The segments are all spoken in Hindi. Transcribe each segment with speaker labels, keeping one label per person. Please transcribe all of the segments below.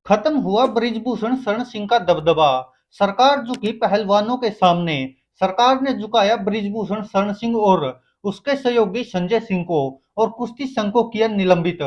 Speaker 1: खत्म हुआ बृजभूषण शरण सिंह का दबदबा। सरकार झुकी पहलवानों के सामने। सरकार ने झुकाया बृजभूषण शरण सिंह और उसके सहयोगी संजय सिंह को और कुश्ती संघ को किया निलंबित।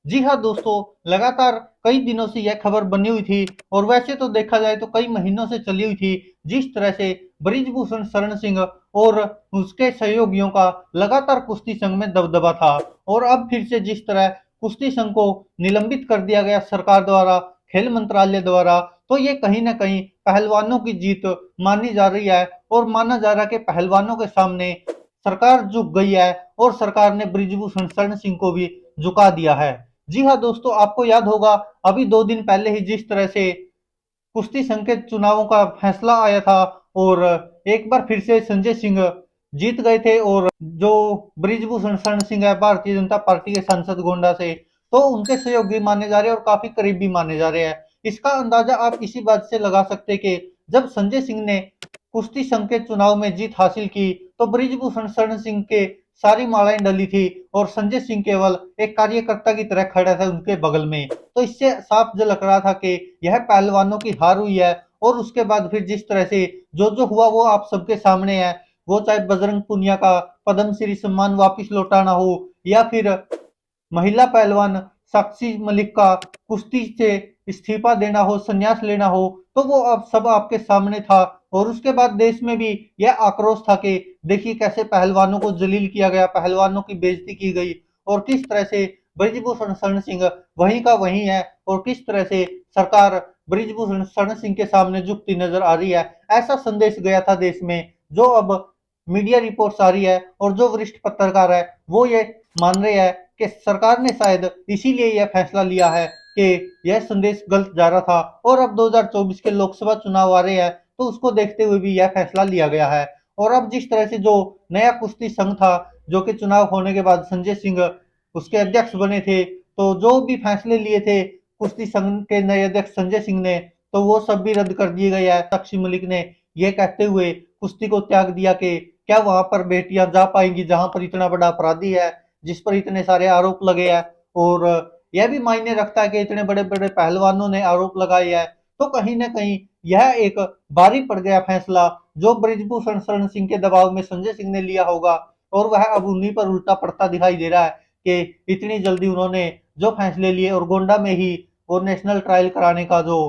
Speaker 1: जी हाँ दोस्तों, लगातार कई दिनों से यह खबर बनी हुई थी और वैसे तो देखा जाए तो कई महीनों से चली हुई थी। जिस तरह से बृजभूषण शरण सिंह और उसके सहयोगियों का लगातार कुश्ती संघ में दबदबा था और अब फिर से जिस तरह कुश्ती संघ को निलंबित कर दिया गया सरकार द्वारा, खेल मंत्रालय द्वारा, तो ये कहीं ना कहीं पहलवानों की जीत मानी जा रही है और माना जा रहा है कि पहलवानों के सामने सरकार झुक गई है और सरकार ने बृजभूषण शरण सिंह को भी झुका दिया है। जी हाँ दोस्तों, आपको याद होगा अभी 2 दिन पहले ही जिस तरह से कुश्ती संघ के चुनावों का फैसला आया था और एक बार फिर से संजय सिंह जीत गए थे और जो बृजभूषण शरण सिंह है भारतीय जनता पार्टी के सांसद गोंडा से, तो उनके सहयोगी माने जा रहे हैं और काफी करीबी माने जा रहे हैं। इसका अंदाजा आप इसी बात से लगा सकते हैं कि जब संजय सिंह ने कुश्ती संघ के चुनाव में जीत हासिल की तो बृजभूषण शरण सिंह के सारी मालाएं डली थी और संजय सिंह केवल एक कार्यकर्ता की तरह खड़ा था उनके बगल में। तो इससे साफ झलक रहा था कि यह पहलवानों की हार हुई है और उसके बाद फिर जिस तरह से जो जो हुआ वो आप सबके सामने है। वो चाहे बजरंग पुनिया का पद्म श्री सम्मान वापिस लौटाना हो या फिर महिला पहलवान साक्षी मलिक का कुश्ती से इस्तीफा देना हो, संन्यास लेना हो, तो वो अब सब आपके सामने था। और उसके बाद देश में भी यह आक्रोश था कि देखिए कैसे पहलवानों को जलील किया गया, पहलवानों की बेइज्जती की गई और किस तरह से बृजभूषण शरण सिंह वहीं का वहीं है और किस तरह से सरकार बृजभूषण शरण सिंह के सामने झुकती नजर आ रही है। ऐसा संदेश गया था देश में, जो अब मीडिया रिपोर्ट्स आ रही है और जो वरिष्ठ पत्रकार है वो ये मान रहे हैं कि सरकार ने शायद इसीलिए यह फैसला लिया है कि यह संदेश गलत जा रहा था और अब 2024 के लोकसभा चुनाव आ रहे हैं तो उसको देखते हुए भी यह फैसला लिया गया है। और अब जिस तरह से जो नया कुश्ती संघ था, जो कि चुनाव होने के बाद संजय सिंह उसके अध्यक्ष बने थे, तो जो भी फैसले लिए थे कुश्ती संघ के नए अध्यक्ष संजय सिंह ने, तो वो सब भी रद्द कर दिए गए हैं। साक्षी मलिक ने यह कहते हुए कुश्ती को त्याग दिया कि क्या वहां पर बेटियां जा पाएंगी जहां पर इतना बड़ा अपराधी है, जिस पर इतने सारे आरोप लगे हैं। और यह भी मायने रखता है कि इतने बड़े बड़े पहलवानों ने आरोप लगाए हैं, तो कहीं ना कहीं यह एक भारी पड़ गया फैसला जो बृजभूषण शरण सिंह के दबाव में संजय सिंह ने लिया होगा और वह अब उन्हीं पर उल्टा पड़ता दिखाई दे रहा है कि इतनी जल्दी उन्होंने जो फैसले लिए और गोंडा में ही वो नेशनल ट्रायल कराने का जो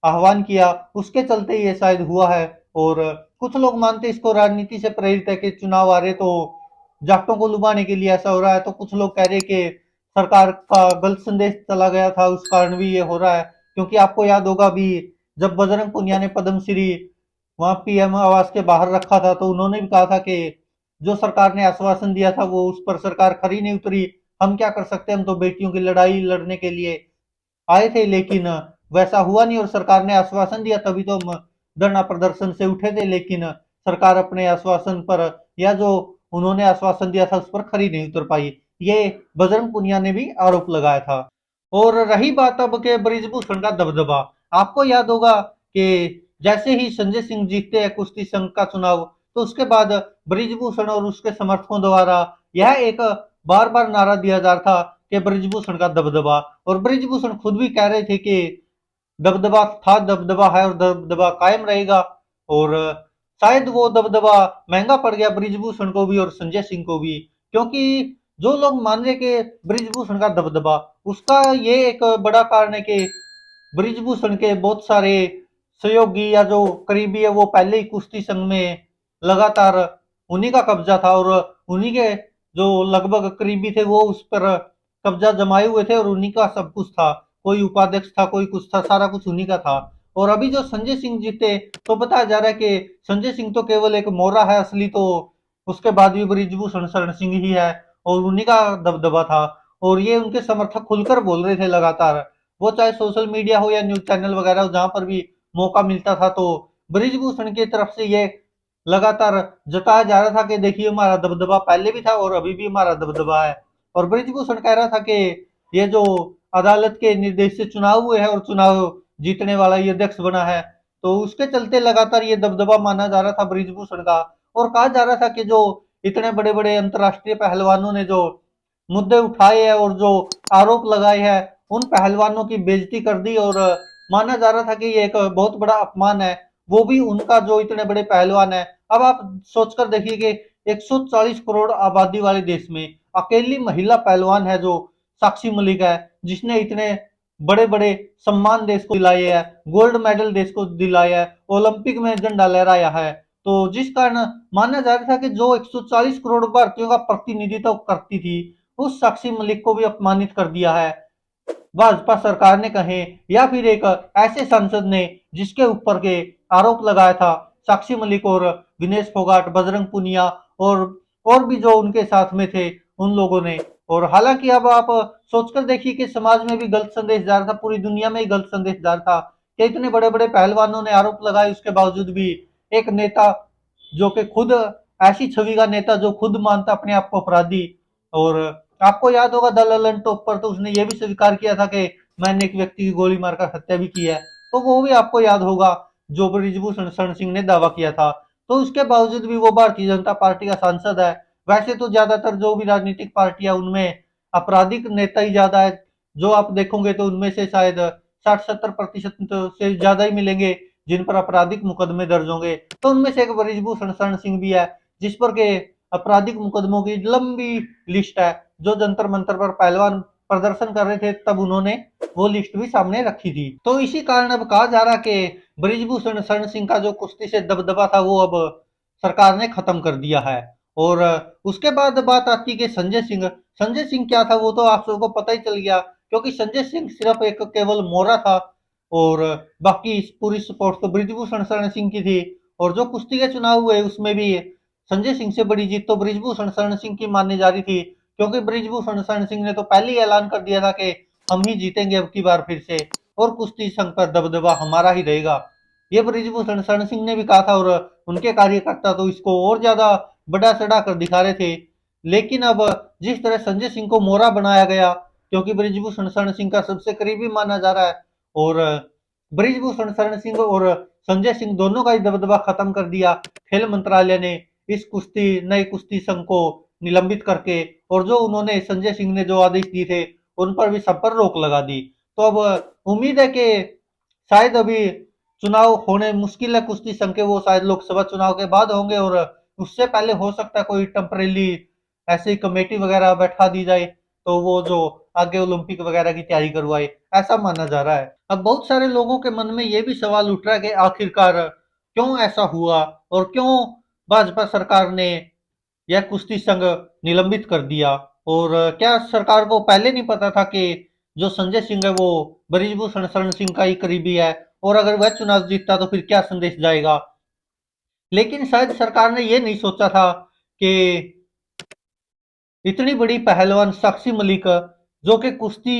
Speaker 1: आह्वान किया उसके चलते ये शायद हुआ है। और कुछ लोग मानते इसको राजनीति से प्रेरित है कि चुनाव आ रहे तो जाटों को लुभाने के लिए ऐसा हो रहा है, तो कुछ लोग कह रहे कि सरकार का गलत संदेश चला गया था उस कारण भी ये हो रहा है। क्योंकि आपको याद होगा भी जब बजरंग पुनिया ने पद्मश्री वहां पीएम आवास के बाहर रखा था तो उन्होंने भी कहा था कि जो सरकार ने आश्वासन दिया था वो उस पर सरकार खरी नहीं उतरी, हम क्या कर सकते हैं, हम तो बेटियों की लड़ाई लड़ने के लिए आए थे लेकिन वैसा हुआ नहीं और सरकार ने आश्वासन दिया तभी तो हम धरना प्रदर्शन से उठे थे, लेकिन सरकार अपने आश्वासन पर या जो उन्होंने आश्वासन दिया था उस पर खरी नहीं उतर पाई। ये बजरंग पुनिया ने भी आरोप लगाया था। और रही बात अब के बृजभूषण का दबदबा, आपको याद होगा कि जैसे ही संजय सिंह जीतते हैं कुश्ती संघ का चुनाव तो उसके बाद बृजभूषण और उसके समर्थकों द्वारा यह एक बार बार नारा दिया जा रहा था कि बृजभूषण का दबदबा। और बृजभूषण खुद भी कह रहे थे कि दबदबा था, दबदबा है और दबदबा कायम रहेगा। और शायद वो दबदबा महंगा पड़ गया बृजभूषण को भी और संजय सिंह को भी, क्योंकि जो लोग मान रहे कि बृजभूषण का दबदबा, उसका ये एक बड़ा कारण है कि बृजभूषण के बहुत सारे सहयोगी या जो करीबी है वो पहले ही कुश्ती संघ में लगातार उन्हीं का कब्जा था और उन्हीं के जो लगभग करीबी थे वो उस पर कब्जा जमाए हुए थे और उन्हीं का सब कुछ था। कोई उपाध्यक्ष था, कोई कुछ था, सारा कुछ उन्हीं का था। और अभी जो संजय सिंह जीते तो बताया जा रहा है कि संजय सिंह तो केवल एक मोहरा है, असली तो उसके बाद भी बृजभूषण शरण सिंह ही है और उन्हीं का दबदबा था। और ये उनके समर्थक खुलकर बोल रहे थे लगातार, वो चाहे सोशल मीडिया हो या न्यूज चैनल वगैरह हो, जहां पर भी मौका मिलता था तो बृजभूषण की तरफ से ये लगातार जताया जा रहा था कि देखिए हमारा दबदबा पहले भी था और अभी भी हमारा दबदबा है। और बृजभूषण कह रहा था कि ये जो अदालत के निर्देश से चुनाव हुए हैं और चुनाव जीतने वाला ये अध्यक्ष बना है तो उसके चलते लगातार ये दबदबा माना जा रहा था बृजभूषण का। और कहा जा रहा था कि जो इतने बड़े बड़े अंतर्राष्ट्रीय पहलवानों ने जो मुद्दे उठाए हैं और जो आरोप लगाए हैं उन पहलवानों की बेइज्जती कर दी और माना जा रहा था कि ये एक बहुत बड़ा अपमान है, वो भी उनका जो इतने बड़े पहलवान है। अब आप सोचकर देखिए कि 140 करोड़ आबादी वाले देश में अकेली महिला पहलवान है जो साक्षी मलिक है, जिसने इतने बड़े बड़े सम्मान देश को दिलाए है, गोल्ड मेडल देश को दिलाया है, ओलंपिक में झंडा लहराया है। तो जिस कारण माना जा रहा था कि जो 140 करोड़ भारतीयों का प्रतिनिधित्व करती थी, उस साक्षी मलिक को भी अपमानित कर दिया है भाजपा सरकार ने कहे, या फिर एक ऐसे सांसद ने जिसके ऊपर के आरोप लगाया था साक्षी मलिक और विनेश फोगाट, बजरंग पुनिया और भी जो उनके साथ में थे उन लोगों ने। और हालांकि अब आप सोचकर देखिए कि समाज में भी गलत संदेश जा रहा था, पूरी दुनिया में ही गलत संदेश जा रहा था कि इतने बड़े बड़े पहलवानों ने आरोप लगाए, उसके बावजूद भी एक नेता जो कि खुद ऐसी छवि का नेता जो खुद मानता अपने आप को अपराधी। और आपको याद होगा द ललन टॉप पर तो उसने ये भी स्वीकार किया था कि मैंने एक व्यक्ति की गोली मारकर हत्या भी की है, तो वो भी आपको याद होगा जो ब्रिजभूषण शरण सिंह ने दावा किया था। तो उसके बावजूद भी वो भारतीय जनता पार्टी का सांसद है। वैसे तो ज्यादातर जो भी राजनीतिक पार्टियां उनमें आपराधिक नेता ही ज्यादा है, जो आप देखोगे तो उनमें से शायद 60-70% से ज्यादा ही मिलेंगे जिन पर आपराधिक मुकदमे दर्ज होंगे। तो उनमें से एक ब्रिजभूषण शरण सिंह भी है जिस पर के आपराधिक मुकदमों की लंबी लिस्ट है। जो जंतर मंतर पर पहलवान प्रदर्शन कर रहे थे तब उन्होंने वो लिस्ट भी सामने रखी थी। तो इसी कारण अब कहा जा रहा कि ब्रिजभूषण शरण सिंह का जो कुश्ती से दबदबा था वो अब सरकार ने खत्म कर दिया है। और उसके बाद बात आती है कि संजय सिंह क्या था वो तो आप सबको पता ही चल गया, क्योंकि संजय सिंह सिर्फ एक केवल मोरा था और बाकी पूरी सपोर्ट तो ब्रिजभूषण शरण सिंह की थी। और जो कुश्ती के चुनाव हुए उसमें भी संजय सिंह से बड़ी जीत तो ब्रिजभूषण शरण सिंह की मानने जा रही थी, क्योंकि ब्रिजभूषण शरण सिंह ने तो पहले ही ऐलान कर दिया था कि हम ही जीतेंगे अब की बार फिर से, और कुश्ती संघ का दबदबा हमारा ही रहेगा। ये ब्रिजभूषण शरण सिंह ने भी कहा था और उनके कार्यकर्ता तो इसको और ज्यादा बड़ा चढ़ा कर दिखा रहे थे। लेकिन अब जिस तरह संजय सिंह को मोहरा बनाया गया, क्योंकि ब्रिजभूषण शरण सिंह का सबसे करीबी माना जा रहा है, और ब्रिजभूषण शरण सिंह और संजय सिंह दोनों का ही दबदबा खत्म कर दिया खेल मंत्रालय ने इस नए कुश्ती संघ को निलंबित करके। और जो उन्होंने संजय सिंह ने जो आदेश दिए थे उन पर भी सब पर रोक लगा दी। तो अब उम्मीद है कि शायद अभी चुनाव होने मुश्किल है कुश्ती संघ के, वो शायद लोकसभा चुनाव के बाद होंगे, और उससे पहले हो सकता है कोई टेम्परेली ऐसी कमेटी वगैरह बैठा दी जाए तो वो जो आगे ओलंपिक वगैरह की तैयारी करवाए, ऐसा माना जा रहा है। अब बहुत सारे लोगों के मन में ये भी सवाल उठ रहा है कि आखिरकार क्यों ऐसा हुआ और क्यों भाजपा सरकार ने यह कुश्ती संघ निलंबित कर दिया। और क्या सरकार को पहले नहीं पता था कि जो संजय सिंह है वो ब्रिजभूषण शरण सिंह का ही करीबी है, और अगर वह चुनाव जीतता तो फिर क्या संदेश जाएगा। लेकिन शायद सरकार ने यह नहीं सोचा था कि इतनी बड़ी पहलवान साक्षी मलिक जो कि कुश्ती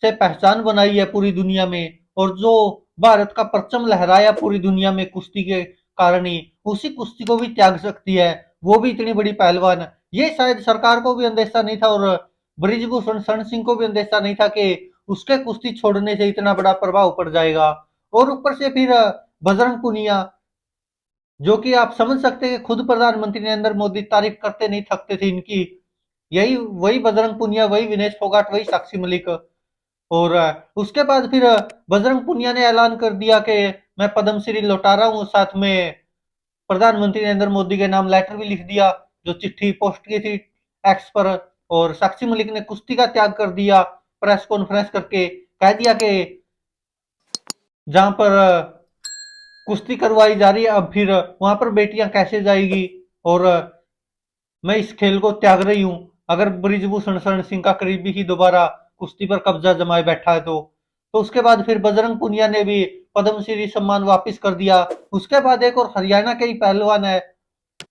Speaker 1: से पहचान बनाई है पूरी दुनिया में, और जो भारत का परचम लहराया पूरी दुनिया में कुश्ती के कारण ही, उसी कुश्ती को भी त्याग सकती है, वो भी इतनी बड़ी पहलवान। ये शायद सरकार को भी अंदेशा नहीं था और ब्रिजभूषण शरण सिंह को भी अंदेशा नहीं था कि उसके कुश्ती छोड़ने से इतना बड़ा प्रभाव पड़ जाएगा। और ऊपर से फिर बजरंग पुनिया, जो कि आप समझ सकते हैं कि खुद प्रधानमंत्री नरेंद्र मोदी तारीफ करते नहीं थकते थे इनकी, यही वही बजरंग पुनिया, वही विनेश फोगाट, वही साक्षी मलिक। और उसके बाद फिर बजरंग पुनिया ने ऐलान कर दिया कि मैं पद्मश्री लौटा रहा हूँ, साथ में प्रधानमंत्री नरेंद्र मोदी के नाम लेटर भी लिख दिया, जो चिट्ठी पोस्ट की थी एक्स पर। और साक्षी मलिक ने कुश्ती का त्याग कर दिया, प्रेस कॉन्फ्रेंस करके कह दिया कि जहां पर कुश्ती करवाई जा रही है अब फिर वहां पर बेटियां कैसे जाएगी, और मैं इस खेल को त्याग रही हूं अगर ब्रिजभूषण शरण सिंह का करीबी ही दोबारा कुश्ती पर कब्जा जमाए बैठा है तो उसके बाद फिर बजरंग पुनिया ने भी पद्मश्री सम्मान वापस कर दिया। उसके बाद एक और हरियाणा के ही पहलवान है,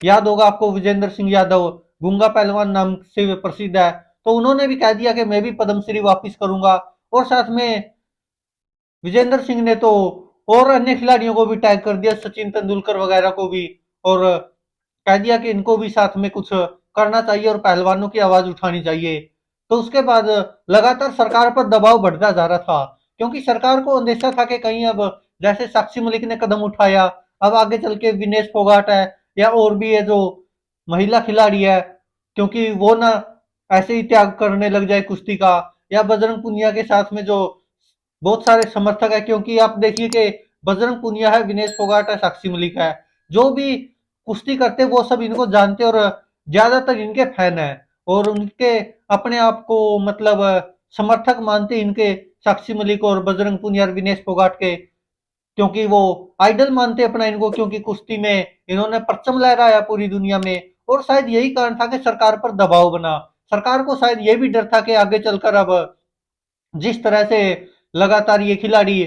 Speaker 1: याद होगा आपको, विजेंद्र सिंह यादव, गूंगा पहलवान नाम से प्रसिद्ध है, तो उन्होंने भी कह दिया कि मैं भी पद्मश्री वापस करूंगा। और साथ में विजेंद्र सिंह ने तो और अन्य खिलाड़ियों को भी टैग कर दिया, सचिन तेंदुलकर वगैरह को भी, और कह दिया कि इनको भी साथ में कुछ करना चाहिए और पहलवानों की आवाज उठानी चाहिए। तो उसके बाद लगातार सरकार पर दबाव बढ़ता जा रहा था, क्योंकि सरकार को अंदेशा था कि कहीं अब जैसे साक्षी मलिक ने कदम उठाया, अब आगे चल के विनेश फोगाट है या और भी है जो महिला खिलाड़ी है, क्योंकि वो ना ऐसे ही त्याग करने लग जाए कुश्ती का, या बजरंग पुनिया के साथ में जो बहुत सारे समर्थक है, क्योंकि आप देखिए कि बजरंग पुनिया है, विनेश फोगाट है, साक्षी मलिक है, जो भी कुश्ती करते वो सब इनको जानते और ज्यादातर इनके फैन है और उनके अपने आप को मतलब समर्थक मानते इनके, साक्षी मलिक और बजरंग पुनिया और विनेश फोगाट के, क्योंकि वो आइडल मानते अपना इनको, क्योंकि कुश्ती में इन्होंने परचम लहराया पूरी दुनिया में। और शायद यही कारण था कि सरकार पर दबाव बना, सरकार को शायद ये भी डर था कि आगे चलकर अब जिस तरह से लगातार ये खिलाड़ी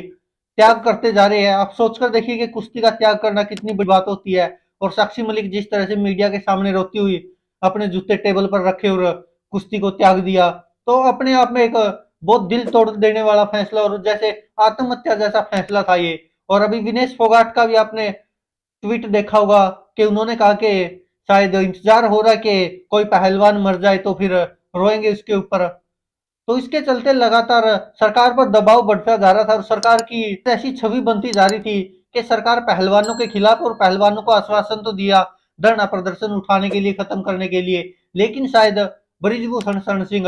Speaker 1: त्याग करते जा रहे हैं, आप सोचकर देखिए कि कुश्ती का त्याग करना कितनी बड़ी बात होती है। और साक्षी मलिक जिस तरह से मीडिया के सामने रोती हुई अपने जूते टेबल पर रखे और कुश्ती को त्याग दिया, तो अपने आप में एक बहुत दिल तोड़ देने वाला फैसला और जैसे आत्महत्या जैसा फैसला था ये। और अभी विनेश फोगाट का भी आपने ट्वीट देखा होगा कि उन्होंने कहा कि शायद इंतजार हो रहा है कि कोई पहलवान मर जाए तो फिर रोएंगे उसके ऊपर। तो इसके चलते लगातार सरकार पर दबाव बढ़ता जा रहा था और सरकार की ऐसी छवि बनती जा रही थी कि सरकार पहलवानों के खिलाफ, और पहलवानों को आश्वासन तो दिया धरना प्रदर्शन उठाने के लिए, खत्म करने के लिए, लेकिन शायद ब्रिजभूषण शरण सिंह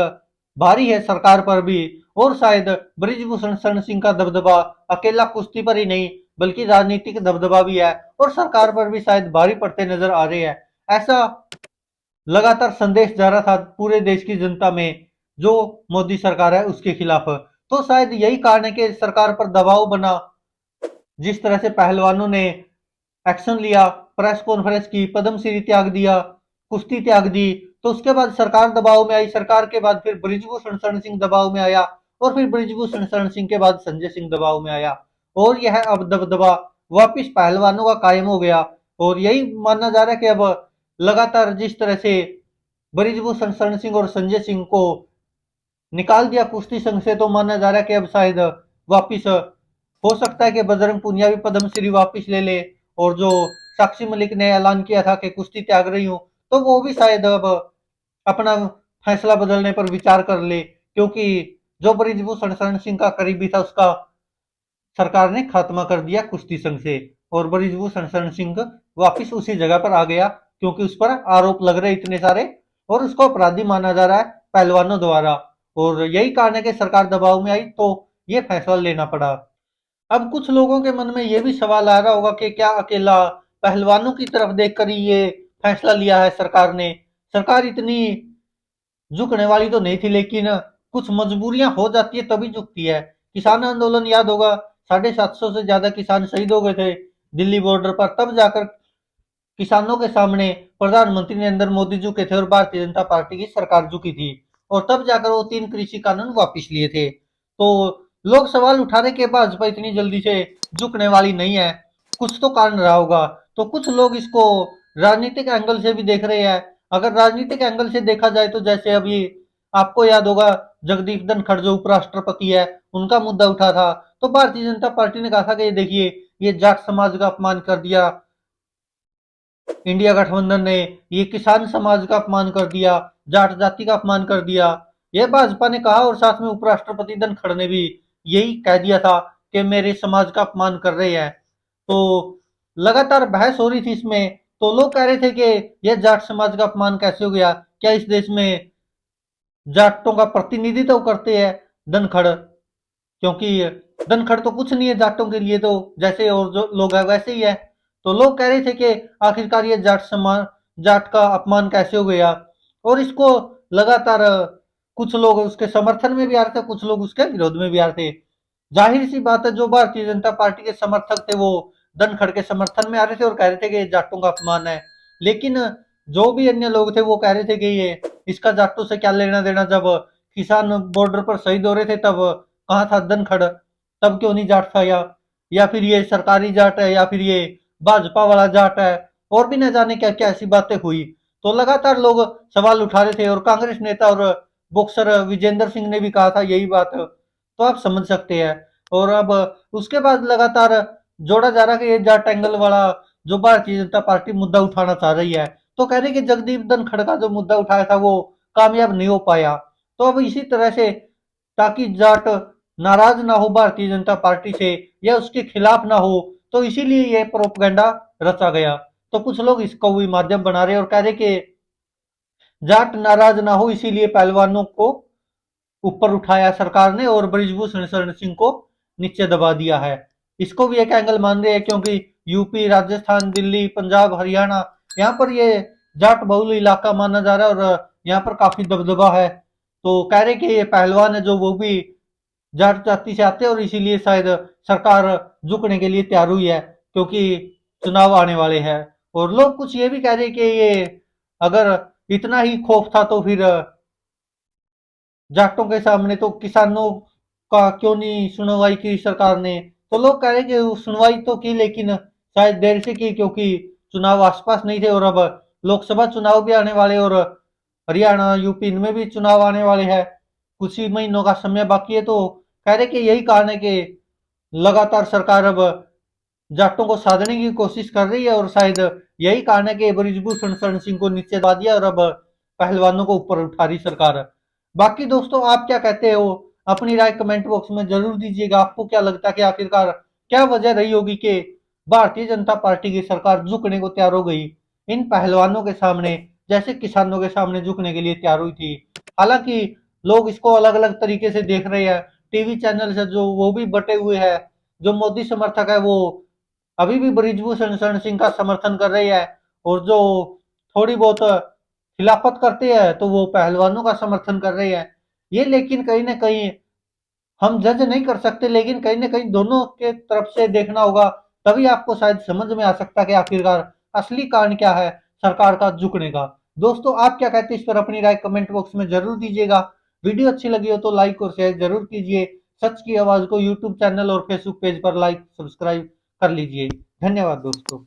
Speaker 1: भारी है सरकार पर भी। और शायद ब्रिजभूषण शरण सिंह का दबदबा अकेला कुश्ती पर ही नहीं बल्कि राजनीतिक दबदबा भी है और सरकार पर भी शायद भारी पड़ते नजर आ रहे हैं। ऐसा लगातार संदेश जा रहा था पूरे देश की जनता में जो मोदी सरकार है उसके खिलाफ। तो शायद यही कारण है कि सरकार पर दबाव बना, जिस तरह से पहलवानों ने एक्शन लिया, प्रेस कॉन्फ्रेंस की, पद्मश्री त्याग दिया, कुश्ती त्याग दी, तो उसके बाद सरकार दबाव में आई, सरकार के बाद फिर ब्रिजभूषण शरण सिंह दबाव में आया और फिर ब्रिजभूषण शरण सिंह के बाद संजय सिंह दबाव में आया और यह अब दबदबा वापिस पहलवानों का कायम हो गया। और यही माना जा रहा है कि अब लगातार जिस तरह से ब्रिजभूषण शरण सिंह और संजय सिंह को निकाल दिया कुश्ती संघ से, तो माना जा रहा है कि अब शायद वापिस हो सकता है कि बजरंग पुनिया भी पद्मश्री वापिस ले ले और जो साक्षी मलिक ने ऐलान किया था कि कुश्ती त्याग रही हूं, तो वो भी शायद अब अपना फैसला बदलने पर विचार कर ले, क्योंकि जो ब्रिजभूषण शरण सिंह का करीबी था उसका सरकार ने खात्मा कर दिया कुश्ती संघ से और ब्रिजभूषण शरण सिंह वापिस उसी जगह पर आ गया, क्योंकि उस पर आरोप लग रहे इतने सारे और उसको अपराधी माना जा रहा है पहलवानों द्वारा। और यही कारण है कि सरकार दबाव में आई तो ये फैसला लेना पड़ा। अब कुछ लोगों के मन में ये भी सवाल आ रहा होगा कि क्या अकेला पहलवानों की तरफ देखकर ही ये फैसला लिया है सरकार ने? सरकार इतनी झुकने वाली तो नहीं थी, लेकिन कुछ मजबूरियां हो जाती है तभी झुकती है। किसान आंदोलन याद होगा, 750 से ज्यादा किसान शहीद हो गए थे दिल्ली बॉर्डर पर, तब जाकर किसानों के सामने प्रधानमंत्री नरेंद्र मोदी झुके थे और भारतीय जनता पार्टी की सरकार झुकी थी और तब जाकर वो 3 कृषि कानून वापिस लिए थे। तो लोग सवाल उठा रहे कि भाजपा इतनी जल्दी से झुकने वाली नहीं है, कुछ तो कारण रहा होगा। तो कुछ लोग इसको राजनीतिक एंगल से भी देख रहे हैं। अगर राजनीतिक एंगल से देखा जाए तो जैसे अभी आपको याद होगा जगदीप धनखड़ जो उपराष्ट्रपति है उनका मुद्दा उठा था, तो भारतीय जनता पार्टी ने कहा था कि ये देखिए ये जाट समाज का अपमान कर दिया, इंडिया गठबंधन ने ये किसान समाज का अपमान कर दिया, जाट जाति का अपमान कर दिया, ये भाजपा ने कहा। और साथ में उपराष्ट्रपति धनखड़ ने भी यही कह दिया था कि मेरे समाज का अपमान कर रहे हैं। तो लगातार बहस हो रही थी इसमें, तो लोग कह रहे थे कि यह जाट समाज का अपमान कैसे हो गया, क्या इस देश में जाटों का प्रतिनिधित्व करते हैं धनखड़, क्योंकि धनखड़ तो कुछ नहीं है जाटों के लिए, तो जैसे और जो लोग है वैसे ही है। तो लोग कह रहे थे कि आखिरकार ये जाट का अपमान कैसे हो गया। और इसको लगातार कुछ लोग उसके समर्थन में भी आ रहे थे, कुछ लोग उसके विरोध में भी आ रहे थे। जाहिर सी बात है जो भारतीय जनता पार्टी के समर्थक थे वो धनखड़ के समर्थन में आ रहे थे और कह रहे थे कि ये जाटों का अपमान है। लेकिन जो भी अन्य लोग थे वो कह रहे थे कि ये इसका जाटों से क्या लेना देना, जब किसान बॉर्डर पर शहीद हो रहे थे तब कहाँ था धनखड़, तब क्यों नहीं जाट था, या फिर ये सरकारी जाट है या फिर ये भाजपा वाला जाट है, और भी न जाने क्या क्या ऐसी बातें हुई। तो लगातार लोग सवाल उठा रहे थे और कांग्रेस नेता और बॉक्सर विजेंद्र सिंह ने भी कहा था यही बात, तो आप समझ सकते हैं। और अब उसके बाद लगातार जोड़ा जा रहा है कि ये जाट एंगल वाला जो भारतीय जनता पार्टी मुद्दा उठाना चाह रही है, तो कह रहे कि जगदीप धनखड़ का जो मुद्दा उठाया था वो कामयाब नहीं हो पाया। तो अब इसी तरह से ताकि जाट नाराज ना हो भारतीय जनता पार्टी से या उसके खिलाफ ना हो, तो इसीलिए ये प्रोपगेंडा रचा गया। तो कुछ लोग इसको भी माध्यम बना रहे और कह रहे कि जाट नाराज ना हो इसीलिए पहलवानों को ऊपर उठाया सरकार ने और बृजभूषण शरण सिंह को नीचे दबा दिया है। इसको भी एक एंगल मान रहे हैं क्योंकि यूपी, राजस्थान, दिल्ली, पंजाब, हरियाणा, यहाँ पर ये जाट बहुल इलाका माना जा रहा है और यहाँ पर काफी दबदबा है। तो कह रहे कि ये पहलवान है जो वो भी जाट जाति से आते हैं और इसीलिए शायद सरकार झुकने के लिए तैयार हुई है क्योंकि चुनाव आने वाले हैं। और लोग कुछ ये भी कह रहे हैं कि ये अगर इतना ही खौफ था तो फिर जाटों के सामने तो किसानों का क्यों नहीं सुनवाई की सरकार ने। तो लोग कह रहे हैं कि सुनवाई तो की लेकिन शायद देर से की क्योंकि चुनाव आसपास नहीं थे और अब लोकसभा चुनाव भी आने वाले और हरियाणा, यूपी इनमें भी चुनाव आने वाले हैं। कुछ ही महीनों का समय बाकी है तो कह रहे कि यही कारण है कि लगातार सरकार अब जाटों को साधने की कोशिश कर रही है और शायद यही कारण है कि बृजभूषण शरण सिंह को नीचे दबा दिया और अब पहलवानों को ऊपर उठा रही सरकार। बाकी दोस्तों आप क्या कहते हो, अपनी राय कमेंट बॉक्स में जरूर दीजिएगा। आपको क्या लगता है कि आखिरकार क्या वजह रही होगी कि भारतीय जनता पार्टी की सरकार झुकने को तैयार हो गई इन पहलवानों के सामने, जैसे किसानों के सामने झुकने के लिए तैयार हुई थी। हालांकि लोग इसको अलग अलग तरीके से देख रहे हैं, टीवी चैनल से जो वो भी बटे हुए हैं, जो मोदी समर्थक है वो अभी भी बृजभूषण शरण सिंह का समर्थन कर रही है और जो थोड़ी बहुत खिलाफत करते हैं तो वो पहलवानों का समर्थन कर रहे हैं। ये लेकिन कहीं ना कहीं हम जज नहीं कर सकते, लेकिन कहीं ना कहीं दोनों के तरफ से देखना होगा, तभी आपको शायद समझ में आ सकता है कि आखिरकार असली कारण क्या है सरकार का झुकने का। दोस्तों आप क्या कहते हैं इस पर अपनी राय कमेंट बॉक्स में जरूर दीजिएगा। वीडियो अच्छी लगी हो तो लाइक और शेयर जरूर कीजिए। सच की आवाज को यूट्यूब चैनल और फेसबुक पेज पर लाइक सब्सक्राइब कर लीजिए। धन्यवाद दोस्तों।